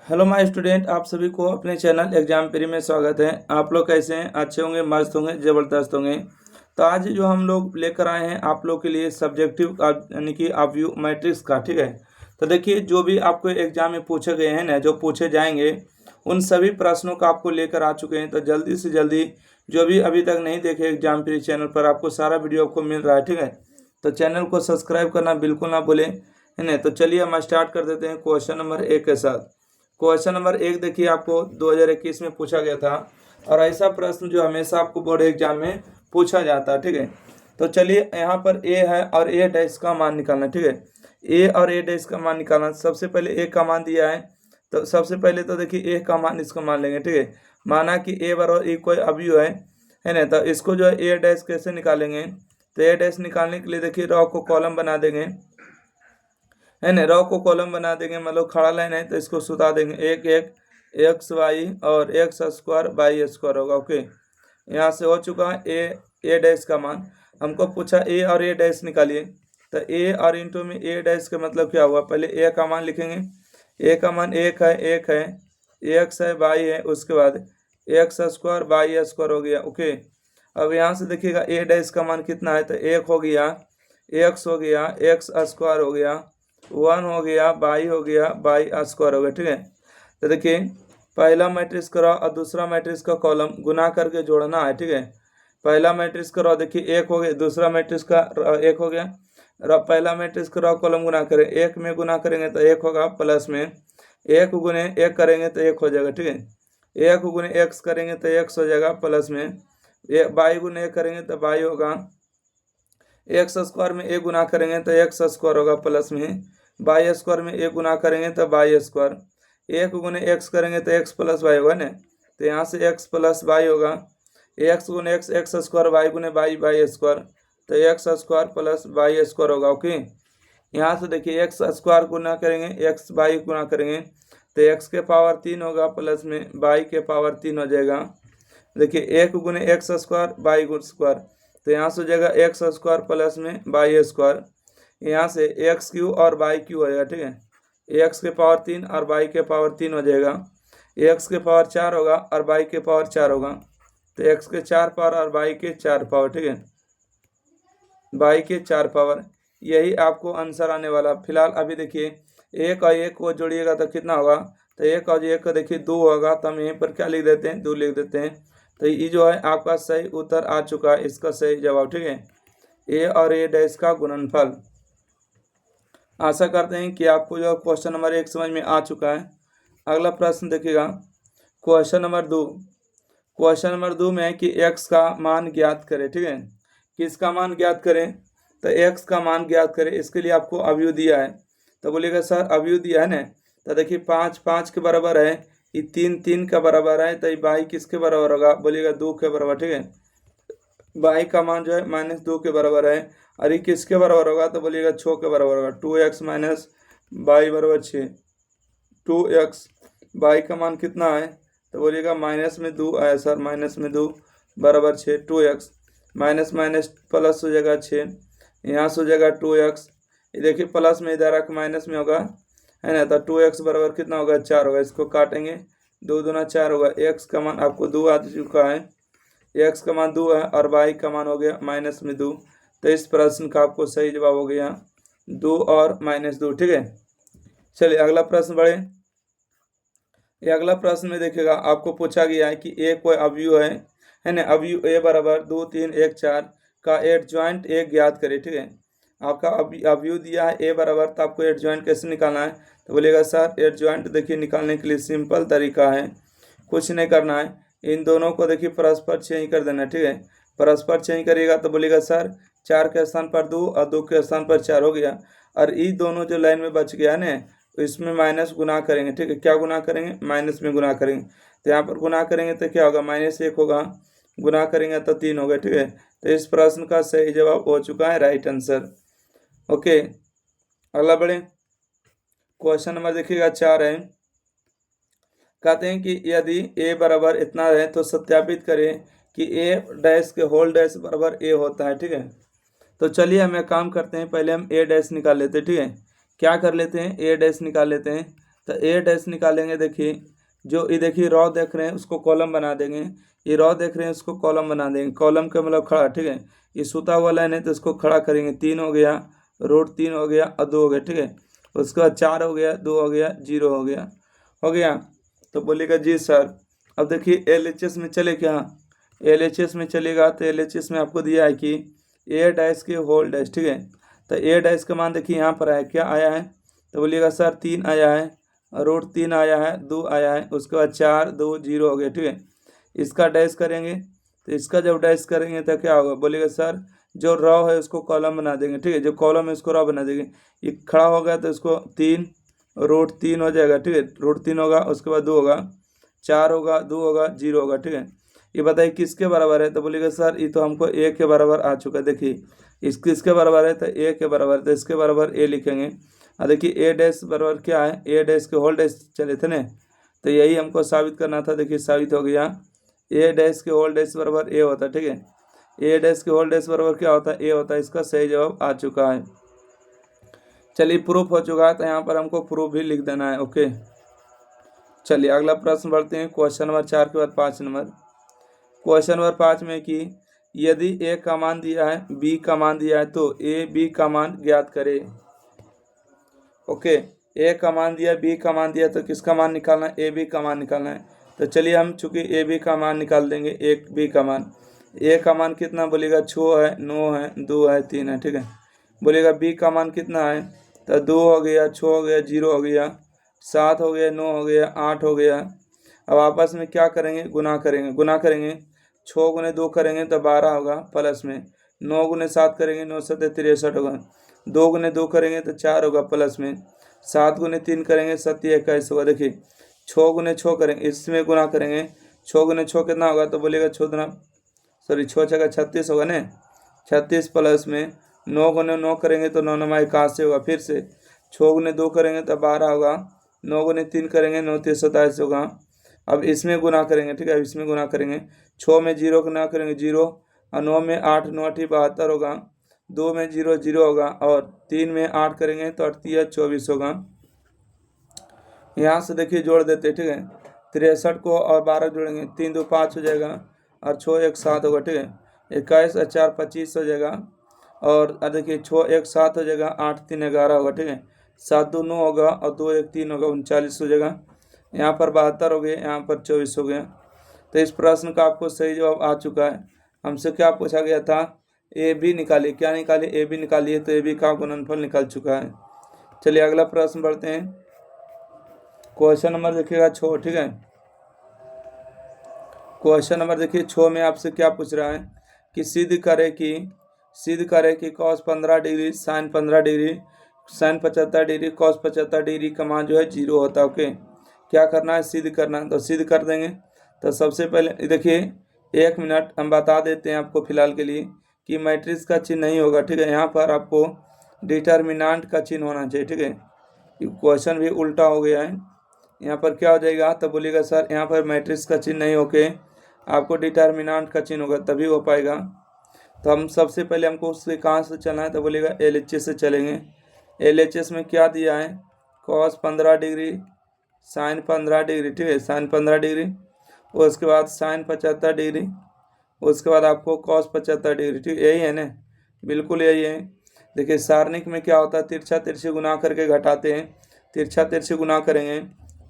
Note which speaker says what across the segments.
Speaker 1: Hello my student, आप सभी को अपने चैनल एग्जाम प्री में स्वागत है। आप लोग कैसे हैं? अच्छे होंगे, मस्त होंगे, ज़बरदस्त होंगे। तो आज जो हम लोग लेकर आए हैं आप लोग के लिए सब्जेक्टिव यानी कि ऑब्व्यू मैट्रिक्स का, ठीक है। तो देखिए, जो भी आपको एग्जाम में पूछे गए हैं ना, जो पूछे जाएंगे, उन सभी प्रश्नों का आपको लेकर आ चुके हैं। तो जल्दी से जल्दी जो भी अभी तक नहीं देखे एग्जाम प्री चैनल पर, आपको सारा वीडियो आपको मिल रहा है, ठीक है। तो चैनल को सब्सक्राइब करना बिल्कुल ना भूलें, है ना। तो चलिए हम स्टार्ट कर देते हैं क्वेश्चन नंबर 1 के साथ। क्वेश्चन नंबर 1 देखिए, आपको 2021 में पूछा गया था और ऐसा प्रश्न जो हमेशा आपको बोर्ड एग्जाम में पूछा जाता है, ठीक है। तो चलिए, यहाँ पर ए है और ए डैश का मान निकालना, ठीक है। ए और ए डैश का मान निकालना। सबसे पहले ए का मान दिया है, तो सबसे पहले तो देखिए ए का मान इसको मान लेंगे, ठीक है। माना कि ए बराबर ए कोई अवयव है ना। तो इसको जो है ए डैश कैसे निकालेंगे, तो ए डैश निकालने के लिए देखिए रॉ को कॉलम बना देंगे, है ना। रॉ को कॉलम बना देंगे, मतलब खड़ा लाइन है तो इसको सुता देंगे। एक एक एक्स वाई और एक्स स्क्वायर वाई स्क्वायर होगा। ओके, यहाँ से हो चुका है ए डैश का मान। हमको पूछा ए और ए डैश निकालिए, तो ए और इंटू में ए डैश का मतलब क्या हुआ, पहले ए का मान लिखेंगे। ए का मान एक है एक्स है वाई है, उसके बाद एक्स स्क्वायर वाई स्क्वायर हो गया। ओके, अब यहाँ से देखिएगा ए डैश का मान कितना है, तो एक हो गया, एक्स हो गया, एक्स स्क्वायर हो गया, 1 हो गया, बाई हो गया, बाई स्क्वायर हो गया, ठीक है। तो देखिए, पहला मैट्रिक्स करो और दूसरा मैट्रिक्स का कॉलम गुना करके जोड़ना है, ठीक है। पहला मैट्रिक्स करो, देखिए एक हो गया, दूसरा मैट्रिक्स का एक हो गया। पहला मैट्रिक्स करो, कॉलम गुना करें, एक में गुना करेंगे तो एक होगा, प्लस में एक गुने एक करेंगे तो एक हो जाएगा, ठीक है। एक गुने एक्स करेंगे तो एक्स हो जाएगा, प्लस में बाई गुने एक करेंगे तो बाई होगा। एक्स स्क्वायर में एक गुना करेंगे तो एक्स स्क्वायर होगा, प्लस में बाई स्क्वायर में एक गुना करेंगे तो बाई स्क्वायर। एक गुने एक्स करेंगे तो एक्स प्लस वाई होगा ना, तो यहाँ से एक्स प्लस वाई होगा। एक्स गुने एक्स एक्स स्क्वायर, वाई गुने बाई बाई स्क्वायर, तो x square plus by square होगा। ओके, यहाँ से देखिए एक्स स्क्वायर गुना करेंगे, एक्स बाई गुना करेंगे तो एक्स के पावर 3 होगा, प्लस में बाई के पावर 3 हो जाएगा। देखिए एक गुने एक्स स्क्वायर बाई स्क्वायर, तो यहाँ से हो जाएगा एक्स स्क्वायर प्लस में बाई स्क्वायर। यहाँ से एक्स क्यू और बाई क्यू हो जाएगा, ठीक है। एक्स के पावर 3 और बाई के पावर 3 हो जाएगा। एक्स के पावर 4 होगा और बाई के पावर 4 होगा, तो एक्स के 4 पावर और बाई के 4 पावर, ठीक है। बाई के 4 पावर, यही आपको आंसर आने वाला। फिलहाल अभी देखिए, एक और एक को जोड़िएगा तो कितना होगा, तो एक और एक को देखिए 2 होगा, तो हम यहीं पर क्या लिख देते हैं, 2 लिख देते हैं। तो ये जो है आपका सही उत्तर आ चुका है, इसका सही जवाब, ठीक है। ए और ए डैश का गुणनफल। आशा करते हैं कि आपको जो क्वेश्चन नंबर 1 समझ में आ चुका है। अगला प्रश्न देखिएगा, क्वेश्चन नंबर 2। क्वेश्चन नंबर 2 में है कि एक्स का मान ज्ञात करें, ठीक है। किसका मान ज्ञात करें, तो एक्स का मान ज्ञात करें। इसके लिए आपको अवयव दिया है, तो बोलिएगा सर अवयव दिया है ना, तो देखिए 5 5 के बराबर है, ये 3 3 का बराबर है, तो ये बाई किसके बराबर होगा, बोलिएगा 2 के बराबर, ठीक है। बाई का मान जो है -2 के बराबर है, और ये किसके बराबर होगा, तो बोलिएगा 6 के बराबर होगा। 2x माइनस बाई बराबर 6। 2x, बाई का मान कितना है, तो बोलिएगा -2 आया सर, -2 बराबर 6। 2x माइनस माइनस प्लस हो जाएगा 6, यहाँ से हो जाएगा 2x। ये देखिए प्लस में इधर आकर माइनस में होगा, है ना। तो 2x बराबर कितना होगा, 4 होगा। इसको काटेंगे, 2 दूना 4 होगा। x का मान आपको 2 आ चुका है, एक्स का मान 2 है और वाई का मान हो गया -2। तो इस प्रश्न का आपको सही जवाब हो गया 2 और -2, ठीक है। चलिए अगला प्रश्न बढ़े। ये अगला प्रश्न में देखिएगा, आपको पूछा गया है कि ए कोई अवयव है ना। अवयव ए बराबर 2 3 1 4 का एडजॉइंट ए ज्ञात करे, ठीक है। आपका अवयव दिया है ए बराबर, तो आपको एडजॉइंट कैसे निकालना है, तो बोलिएगा सर एडजॉइंट देखिए निकालने के लिए सिंपल तरीका है, कुछ नहीं करना है। इन दोनों को देखिए परस्पर चेंज कर देना, ठीक है। परस्पर चेंज करिएगा तो बोलिएगा सर 4 के स्थान पर 2 और 2 के स्थान पर 4 हो गया, और ये दोनों जो लाइन में बच गया ना, तो इसमें माइनस गुना करेंगे, ठीक है। क्या गुना करेंगे, माइनस में गुना करेंगे। तो यहाँ पर गुना करेंगे तो क्या होगा, -1 होगा, गुना करेंगे तो 3 होगा, ठीक है। तो इस प्रश्न का सही जवाब हो चुका है, राइट आंसर। ओके, अगला बढ़े। क्वेश्चन नंबर देखिएगा 4 है। कहते हैं कि यदि ए बराबर इतना है तो सत्यापित करें कि ए डैश के होल डैश बराबर ए होता है, ठीक है। तो चलिए हम एक काम करते हैं, पहले हम ए डैश निकाल लेते हैं, ठीक है। क्या कर लेते हैं, ए डैश निकाल लेते हैं। तो ए डैश निकालेंगे। देखिए जो ये देखिए रॉ देख रहे हैं उसको कॉलम बना देंगे, ये रॉ देख रहे हैं उसको कॉलम बना देंगे। कॉलम का मतलब खड़ा, ठीक है। ये सूता हुआ लाइन है तो इसको खड़ा करेंगे। 3 हो गया, रूट 3 हो गया और 2 हो गया, ठीक है। उसके बाद 4 हो गया, 2 हो गया, 0 हो गया, हो गया। तो बोलेगा जी सर। अब देखिए LHS में चले क्या, LHS में चलेगा तो LHS में आपको दिया है कि ए डैश के होल डैश, ठीक है। तो ए डैश का मान देखिए यहाँ पर आया, क्या आया है, तो बोलिएगा सर 3 आया है, रूट 3 आया है, 2 आया है, उसके बाद 4, 2, 0 हो गया, ठीक है। इसका डैश करेंगे तो इसका जब डैश करेंगे तो क्या होगा, बोलेगा सर जो रॉ है उसको कॉलम बना देंगे, ठीक है। जो कॉलम है उसको रॉ बना देंगे। ये खड़ा हो गया तो इसको 3 रूट 3 हो जाएगा, ठीक है। रूट 3 होगा, उसके बाद 2 होगा, 4 होगा, 2 होगा, 0 होगा, ठीक है। ये बताइए किसके बराबर है, तो बोलेगा सर ये तो हमको ए के बराबर आ चुका है। देखिए इस किसके बराबर है, तो ए के बराबर, तो इसके बराबर ए लिखेंगे। और देखिए ए डैश बराबर क्या है, ए डैश के होल डैश चले थे ना, तो यही हमको साबित करना था। देखिए साबित हो गया, ए डैश के होल डैश बराबर ए होता है, ठीक है। ए डैश के होल डैश बराबर क्या होता है, ए होता है। इसका सही जवाब आ चुका है। चलिए प्रूफ हो चुका है, तो यहाँ पर हमको प्रूफ भी लिख देना है। ओके चलिए अगला प्रश्न बढ़ते हैं। क्वेश्चन नंबर 4 के बाद 5 नंबर। क्वेश्चन नंबर 5 में कि यदि ए का मान दिया है, बी का मान दिया है, तो ए बी का मान ज्ञात करे। ओके ए का मान दिया, बी का मान दिया, तो किसका मान निकालना है, ए बी का मान निकालना है। तो चलिए हम चूंकि ए बी का मान निकाल देंगे। एक बी का मान, ए का मान कितना बोलेगा, 6 है, 9 है, 2 है, 3 है, ठीक है। बोलेगा बी का मान कितना है, तो 2 हो गया, 6 हो गया, 0 हो गया, 7 हो गया, 9 हो गया, 8 हो गया। अब आपस में क्या करेंगे, गुना करेंगे। गुना करेंगे 6 गुने 2 करेंगे तो 12 होगा, प्लस में 9 गुने 7 करेंगे, 9 7 63 होगा। 2 गुने 2 करेंगे तो 4 होगा, प्लस में 7 गुने 3 करेंगे 7 21 होगा। देखिए 6 गुने 6 करेंगे, इसमें गुना करेंगे। 6 गुने 6 कितना होगा, तो बोलेगा 6 गुना 6 6 36 होगा ना, 36 प्लस में 9 गुने 9 करेंगे तो 9 9 81 होगा। फिर से 6 गुने 2 करेंगे तो 12 होगा, 9 गुने 3 करेंगे 9 3 27 होगा। अब इसमें गुना करेंगे, ठीक है। अब इसमें गुना करेंगे, 6 में 0 गुना करेंगे 0, और 9 में 8 9 8 72 होगा, 2 में 0 0 होगा, और 3 में 8 करेंगे तो 8 24 होगा। यहाँ से देखिए जोड़ देते, ठीक है। 63 को और 12 जोड़ेंगे, 3 2 5 हो जाएगा, और 6 1 7 होगा, ठीक है। 21 और 4 25 हो जाएगा, और देखिए 6 1 7 हो जाएगा, 8 3 11 होगा, ठीक है। 7 2 9 होगा, और 2 1 3 होगा, 39 हो जाएगा। यहाँ पर 72 हो गए, यहाँ पर 24 हो गया। तो इस प्रश्न का आपको सही जवाब आ चुका है। हमसे क्या पूछा गया था, ए बी निकालिए। क्या निकालिए, ए बी निकालिए, तो ए बी का गुणनफल निकल चुका है। चलिए अगला प्रश्न बढ़ते हैं। क्वेश्चन नंबर देखिएगा 6, ठीक है। क्वेश्चन नंबर देखिए 6 में आपसे क्या पूछ रहा है कि सिद्ध करे कि cos 15 degree sin 15 degree sin 75 degree cos 75 degree का मान जो है 0 होता है। ओके क्या करना है, सिद्ध करना है। तो सिद्ध कर देंगे। तो सबसे पहले देखिए 1 मिनट हम बता देते हैं आपको फिलहाल के लिए कि मैट्रिक्स का चिन्ह नहीं होगा, ठीक है। यहाँ पर आपको डिटर्मिनेंट का चिन्ह होना चाहिए, ठीक है। क्वेश्चन भी उल्टा हो गया है। यहाँ पर क्या हो जाएगा, तो बोलिएगा सर यहाँ पर मैट्रिक्स का चिन्ह नहीं होके आपको डिटर्मिनेंट का चिन्ह होगा, तभी हो पाएगा। तो हम सबसे पहले हमको उससे कहाँ से चलना है, तो बोलिएगा LHS से चलेंगे। LHS में क्या दिया है, cos 15 डिग्री sin 15 डिग्री, ठीक है, sin 15 डिग्री, उसके बाद sin 75 डिग्री, उसके बाद आपको cos 75 डिग्री, ठीक यही है ना, बिल्कुल यही है। देखिए सारणिक में क्या होता है, तिरछा तिरछी गुना करके घटाते हैं। तिरछा तिरछी गुना करेंगे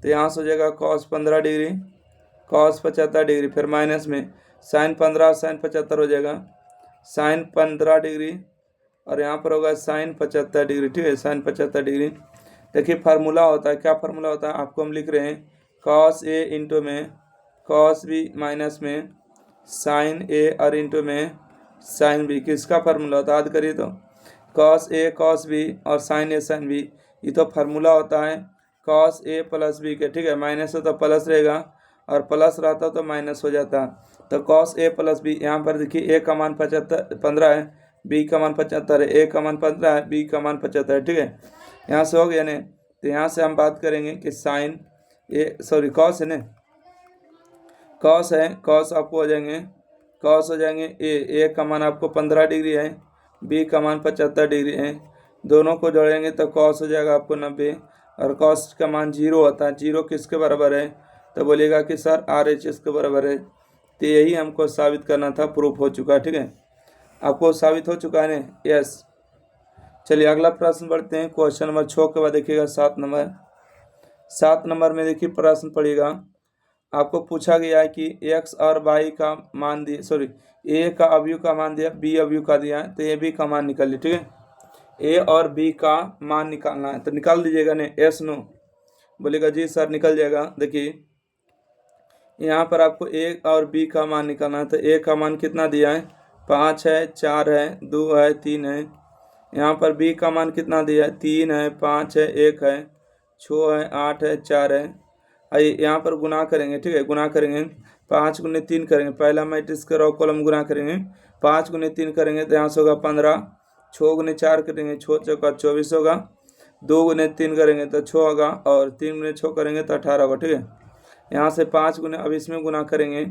Speaker 1: तो यहाँ से हो जाएगा cos 15 डिग्री cos 75 डिग्री, फिर माइनस में sin 15 sin 75 हो जाएगा sin 15 डिग्री, और यहाँ पर होगा sin 75 डिग्री, ठीक है, sin 75 डिग्री। देखिए फार्मूला होता है, क्या फार्मूला होता है, आपको हम लिख रहे हैं cos A इंटू में cos B माइनस में sin A और इंटू में sin B। किसका फार्मूला होता है, याद करिए तो cos A cos B और sin A sin B, ये तो फार्मूला होता है cos A प्लस B के, ठीक है। माइनस हो तो प्लस रहेगा, और प्लस रहता तो माइनस हो जाता। तो cos A प्लस B, यहाँ पर देखिए A का मान 15 है, B का मान 75 है, A का मान 15 है, B का मान 75 है, ठीक है। यहाँ से हो गया ना। तो यहाँ से हम बात करेंगे कि साइन cos है ना, cos है, cos आपको हो जाएंगे, cos हो जाएंगे A का मान आपको 15 डिग्री है, B का मान 75 डिग्री है, दोनों को जोड़ेंगे तो cos हो जाएगा आपको 90, और कॉस्ट का मान 0 होता है। 0 किसके बराबर है? तो बोलिएगा कि सर RHS के बराबर है। तो यही हमको साबित करना था, प्रूफ हो चुका है। ठीक है, आपको साबित हो चुका है ना? यस। चलिए अगला प्रश्न बढ़ते हैं। क्वेश्चन नंबर 6 के बाद देखिएगा 7 नंबर में देखिए प्रश्न पड़ेगा। आपको पूछा गया है कि x और y का मान दिए, सॉरी a का अवयव का मान दिया, b अवयव का दिया है, तो a b का मान निकाल लीजिए। ठीक है, a और b का मान निकालना है, तो निकाल दीजिएगा ने। यस नो बोलेगा जी सर निकल जाएगा। देखिए यहाँ पर आपको a और b का मान निकालना है, तो a का मान कितना दिया है? 5 है, 4 है, 2 है, 3 है। यहाँ पर b का मान कितना दिया है? 3 है, 5 है, 1 है, 6 है, 8 है, 4 है। आइए यहाँ पर गुना करेंगे। ठीक है, गुना करेंगे, 5 गुने 3 करेंगे, पहला मैट्रिक्स का रो कॉलम गुना करेंगे। 5 गुने 3 करेंगे तो यहाँ से होगा 15। 6 गुने 4 करेंगे, 6 चौका 24 होगा। 2 गुने 3 करेंगे तो 6 होगा, और 3 गुने 6 करेंगे तो 18 होगा। ठीक है, यहाँ से 5 गुने, अब इसमें गुना करेंगे,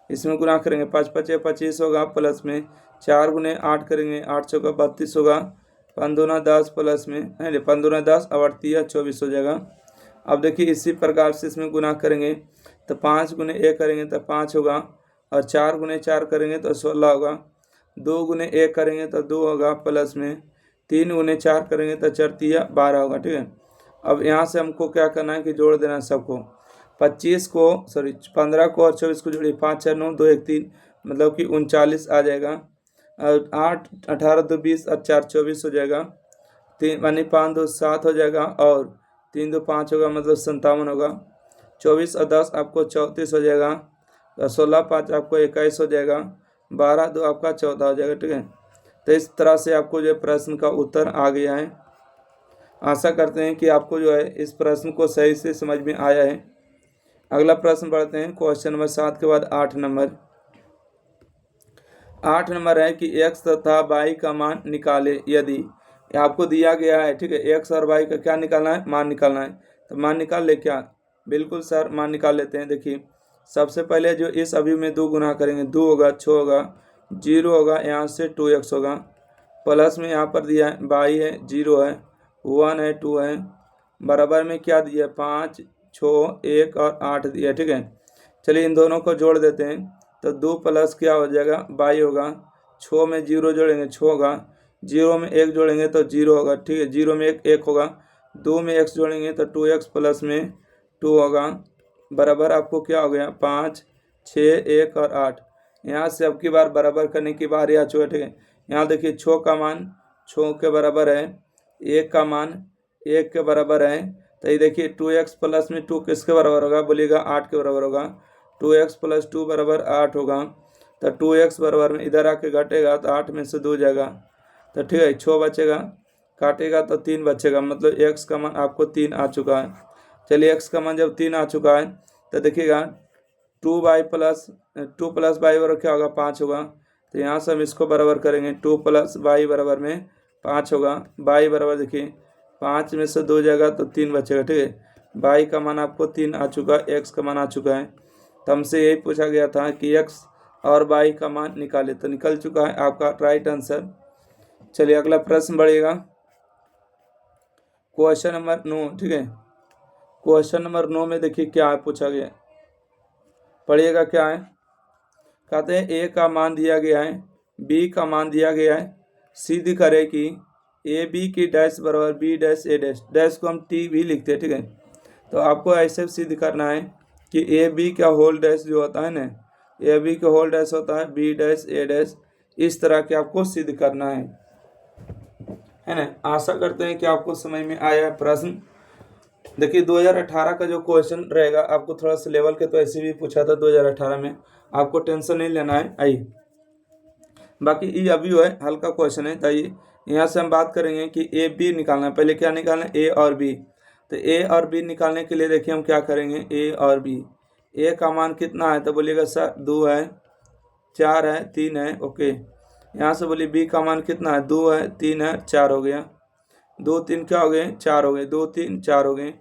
Speaker 1: 5 5 25 होगा, प्लस में 4 गुने 8 करेंगे, 8 चौका 32 होगा, 5 दूना 10 प्लस में 5 दूना 10, अब 24 हो जाएगा। अब देखिए इसी प्रकार से इसमें गुना करेंगे तो 5 गुने 1 करेंगे तो 5 होगा, और 4 गुने 4 करेंगे तो 16 होगा। 2 गुने 1 करेंगे तो 2 होगा, प्लस में 3 गुने 4 करेंगे तो 4 तिया 12 होगा। ठीक है, अब यहाँ से हमको क्या करना है कि जोड़ देना है सबको। 15 को और 24 को जोड़िए, 5 4 9 2 1 3, मतलब कि 39 आ जाएगा। और 8 18 2 20 और 4 24 हो जाएगा। 3 मानी 5 2 7 हो जाएगा, और 3 2 5 होगा, मतलब 57 होगा। 24 और 10 आपको 34 हो जाएगा, और 16 5 आपको 21 हो जाएगा, 12 2 आपका 14 हो जाएगा। ठीक है, तो इस तरह से आपको जो प्रश्न का उत्तर आ गया है। आशा करते हैं कि आपको जो है इस प्रश्न को सही से समझ में आया है। अगला प्रश्न पढ़ते हैं। क्वेश्चन नंबर 7 के बाद 8 नंबर है कि x तथा y का मान निकाले यदि। आपको दिया गया है, ठीक है, x और y का क्या निकालना है? मान निकालना है। तो मान निकाल ले क्या? बिल्कुल सर मान निकाल लेते हैं। देखिए सबसे पहले जो इस अवयव में 2 गुना करेंगे, 2 होगा, 6 होगा, 0 होगा, यहाँ से 2x होगा, प्लस में यहाँ पर दिया है y है, 0 है, 1 है, 2 है, बराबर में क्या दिया? 5 6 1 और 8 दिया। ठीक है, चलिए इन दोनों को जोड़ देते हैं। तो 2 प्लस क्या हो जाएगा? 22 होगा। 6 में 0 जोड़ेंगे, 6 होगा। 0 में 1 जोड़ेंगे तो 0 होगा। ठीक है, 0 में 1 होगा। 2 में x जोड़ेंगे तो 2x प्लस में 2 होगा, बराबर आपको क्या हो गया? 5 6 1 और 8। यहाँ से अब की बार बराबर करने की बारी आ चुका है। ठीक है, यहाँ देखिए 6 का मान 6 के बराबर है, 1 का मान 1 के बराबर है। तो ये देखिए 2x प्लस में 2 किसके बराबर होगा? बोलिएगा 8 के बराबर होगा। 2x प्लस 2 बराबर 8 होगा। तो 2x बराबर में इधर आके घटेगा तो 8 में से 2 जाएगा, तो ठीक है 6 बचेगा, काटेगा तो 3 बचेगा, मतलब x का मान आपको 3 आ चुका है। चलिए x का मान जब 3 आ चुका है तो देखिएगा 2 प्लस y बराबर क्या होगा? 5 होगा। तो यहाँ से हम इसको बराबर करेंगे, 2 प्लस y बराबर में 5 होगा। y बराबर देखिए 5 में से 2 जाएगा तो 3 बचेगा। ठीक है, y का मान आपको 3 आ चुका है, x का मान आ चुका है। तो हमसे यही पूछा गया था कि x और y का मान निकाले, तो निकल चुका है आपका राइट आंसर। चलिए अगला प्रश्न बढ़ेगा। Question number 9। ठीक है, क्वेश्चन नंबर 9 में देखिए क्या है पूछा गया, पढ़िएगा क्या है। कहते हैं a का मान दिया गया है, b का मान दिया गया है, सिद्ध करे कि ए बी की डैश बराबर बी डैश ए डैश, डैश को हम टी भी लिखते हैं। ठीक है, तो आपको ऐसे सिद्ध करना है कि ए बी का होल डैश जो होता है ना, ए बी का होल डैश होता है बी डैश ए डैश, इस तरह के आपको सिद्ध करना है ना। आशा करते हैं कि आपको समझ में आया प्रश्न। देखिए 2018 का जो क्वेश्चन रहेगा, आपको थोड़ा सा लेवल के तो ऐसे भी पूछा था 2018 में, आपको टेंशन नहीं लेना है। आइए बाकी ये अभी है हल्का क्वेश्चन है, ताइए यहाँ से हम बात करेंगे कि ए बी निकालना है। पहले क्या निकालना है? ए और बी। तो ए और बी निकालने के लिए देखिए हम क्या करेंगे, ए और बी। ए का मान कितना है? तो बोलिएगा सर 2 है, 4 है, 3 है। ओके, यहाँ से बोलिए बी का मान कितना है? 2 है, 3 है, 4 हो गया। 2 3 क्या हो गए? 4 हो गए। 2 3 4 हो गए।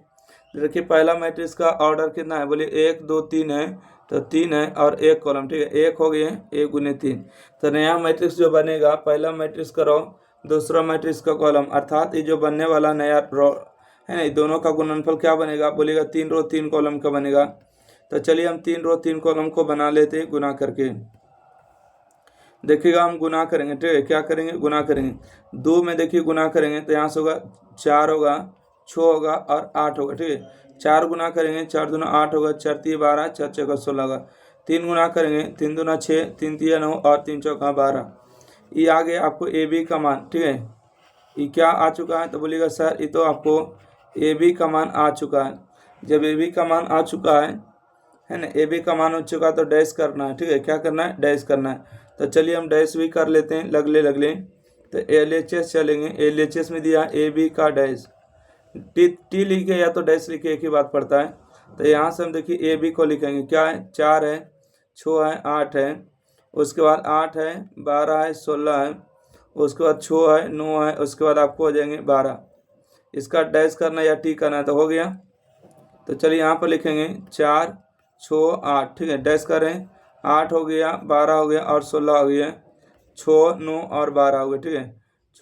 Speaker 1: देखिए पहला मैट्रिक्स का ऑर्डर कितना है? बोलिए 1 2 3 है, तो 3 है और 1 कॉलम। ठीक है, 1 हो गए, 1 गुने 3। तो नया मैट्रिक्स जो बनेगा, पहला मैट्रिक्स का रो, दूसरा मैट्रिक्स का कॉलम, अर्थात ये जो बनने वाला नया रो है ना, दोनों का गुणनफल क्या बनेगा, बोलेगा 3 रो 3 कॉलम का बनेगा। तो चलिए हम 3 रो 3 कॉलम को बना लेते हैं गुना करके। देखिएगा हम गुना करेंगे, ठीक है, क्या करेंगे, गुना करेंगे। 2 में देखिए गुना करेंगे तो यहाँ से होगा 4 होगा, 6 होगा और 8 होगा, ठीक है। 4 गुना करेंगे, 4 दूना 8 होगा, 4 तिया 12, 4 चौका 16 होगा। 3 गुना करेंगे, 3 दूना 6, 3 तिया 9 और 3 चौका 12। ये आ गया आपको ए बी का मान, ठीक है। ये क्या आ चुका है, तो बोलिएगा सर ये तो आपको ए बी का मान आ चुका है। जब ए बी का मान आ चुका है ना, ए बी का मान हो चुका तो डैश करना है, ठीक है, क्या करना है, डैश करना है। तो चलिए हम डैश भी कर लेते हैं, लगले। तो LHS चलेंगे, LHS में दिया ए बी का डैश, टी लिखे या तो डैश लिखे, एक ही बात पड़ता है। तो यहाँ से हम देखिए ए बी को लिखेंगे, क्या है, 4 है, 6 है, 8 है, उसके बाद 8 है, 12 है, 16 है, उसके बाद 6 है, 9 है, उसके बाद आपको हो जाएंगे 12। इसका डैश करना या टी करना है तो हो गया। तो चलिए यहाँ पर लिखेंगे 4 6 8, ठीक है, डैश करें, 8 हो गया, 12 हो गया और 16 हो गया, 6 9 और 12 हो गए, ठीक है,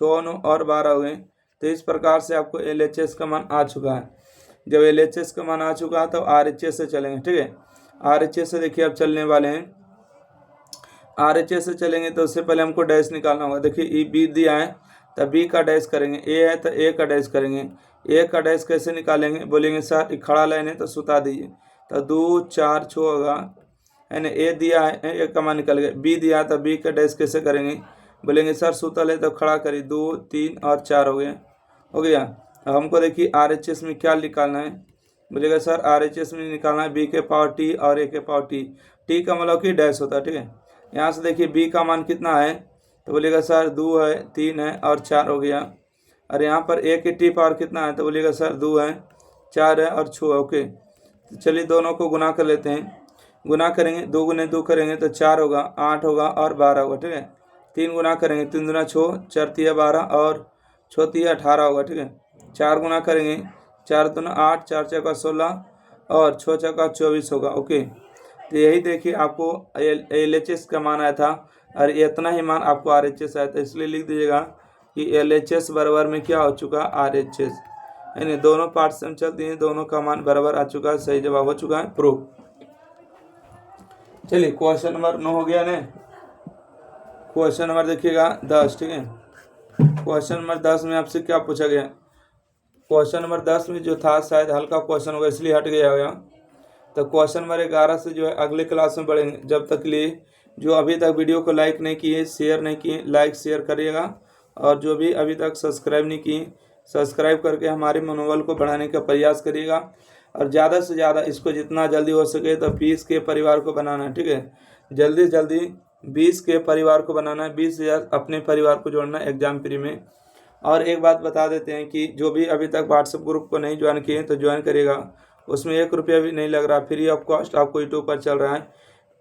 Speaker 1: 6 9 और 12 हो गए। तो इस प्रकार से आपको LHS का मान आ चुका है। जब LHS का मान आ चुका है तो RHS से चलेंगे, ठीक है। RHS से देखिए अब चलने वाले हैं, RHS से चलेंगे तो उससे पहले हमको डैश निकालना होगा। देखिए ई बी दिया है तो बी का डैश करेंगे, ए है तो ए का डैश करेंगे। ए का डैश कैसे निकालेंगे, बोलेंगे सर खड़ा लाइन है तो सुता दीजिए, तो 2 4 6 होगा, है ना। ए दिया है, ए का मान निकल गया। बी दिया है तो बी का डैश कैसे करेंगे, बोलेंगे सर सुतल है तो खड़ा करिए, 2 3 और 4 हो गया। अब हमको देखिए RHS में क्या निकालना है, बोलेगा सर RHS में निकालना है बी के पावर टी और ए के पावर टी। टी का मतलब कि डैश होता है, ठीक है। यहाँ से देखिए बी का मान कितना है, तो बोलेगा सर 2 है, 3 है और 4 हो गया। और यहाँ पर ए के टी पावर कितना है, तो बोलेगा सर 2 है, 4 है और 6 है, ओके। तो चलिए दोनों को गुना कर लेते हैं। गुना करेंगे, 2 गुने 2 करेंगे तो 4 होगा, 8 होगा और 12 होगा, ठीक है। 3 गुना करेंगे, 3 दूना 6, 4 तिया 12 और 6 तिया 18 होगा, ठीक है। 4 गुना करेंगे, 4 दूना 8, 4 चौका 16 और 6 चौका 24 होगा, ओके। तो यही देखिए आपको LHS का मान आया था और इतना ही मान आपको RHS आया था, इसलिए लिख दीजिएगा कि LHS बराबर में क्या हो चुका, RHS, यानी दोनों पार्ट से हम चलते हैं, दोनों का मान बराबर आ चुका है, सही जवाब हो चुका है, प्रूफ। चलिए क्वेश्चन नंबर 9 हो गया ना। क्वेश्चन नंबर देखिएगा 10, ठीक है। क्वेश्चन नंबर 10 में आपसे क्या पूछा गया, क्वेश्चन नंबर 10 में जो था शायद हल्का क्वेश्चन होगा इसलिए हट गया होगा। तो क्वेश्चन नंबर 11 से जो है अगले क्लास में बढ़ेंगे। जब तक लिए जो अभी तक वीडियो को लाइक नहीं किए, शेयर नहीं किए, लाइक शेयर करिएगा, और जो भी अभी तक सब्सक्राइब नहीं किए, सब्सक्राइब करके हमारे मनोबल को बढ़ाने का प्रयास करिएगा। और ज़्यादा से ज़्यादा इसको जितना जल्दी हो सके तो 20 के परिवार को बनाना है, ठीक है। जल्दी से जल्दी 20 के परिवार को बनाना है, 20,000 अपने परिवार को जोड़ना है एग्जाम फ्री में। और एक बात बता देते हैं कि जो भी अभी तक व्हाट्सएप ग्रुप को नहीं ज्वाइन किए तो ज्वाइन करिएगा, उसमें 1 रुपया भी नहीं लग रहा, फ्री ऑफ कॉस्ट आपको यूट्यूब पर चल रहा है,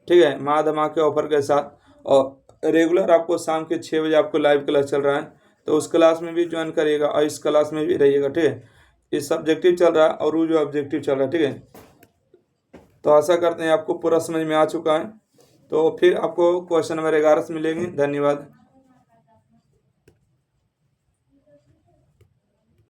Speaker 1: ठीक है, माँ धमाके ऑफर के साथ। और रेगुलर आपको शाम के 6 बजे आपको लाइव क्लास चल रहा है, तो उस क्लास में भी ज्वाइन करिएगा और इस क्लास में भी रहिएगा, ठीक है। इस सब्जेक्टिव चल रहा है और वो जो ऑब्जेक्टिव चल रहा है, ठीक है। तो आशा करते हैं आपको पूरा समझ में आ चुका है। तो फिर आपको क्वेश्चन नंबर 11 से मिलेंगे। धन्यवाद।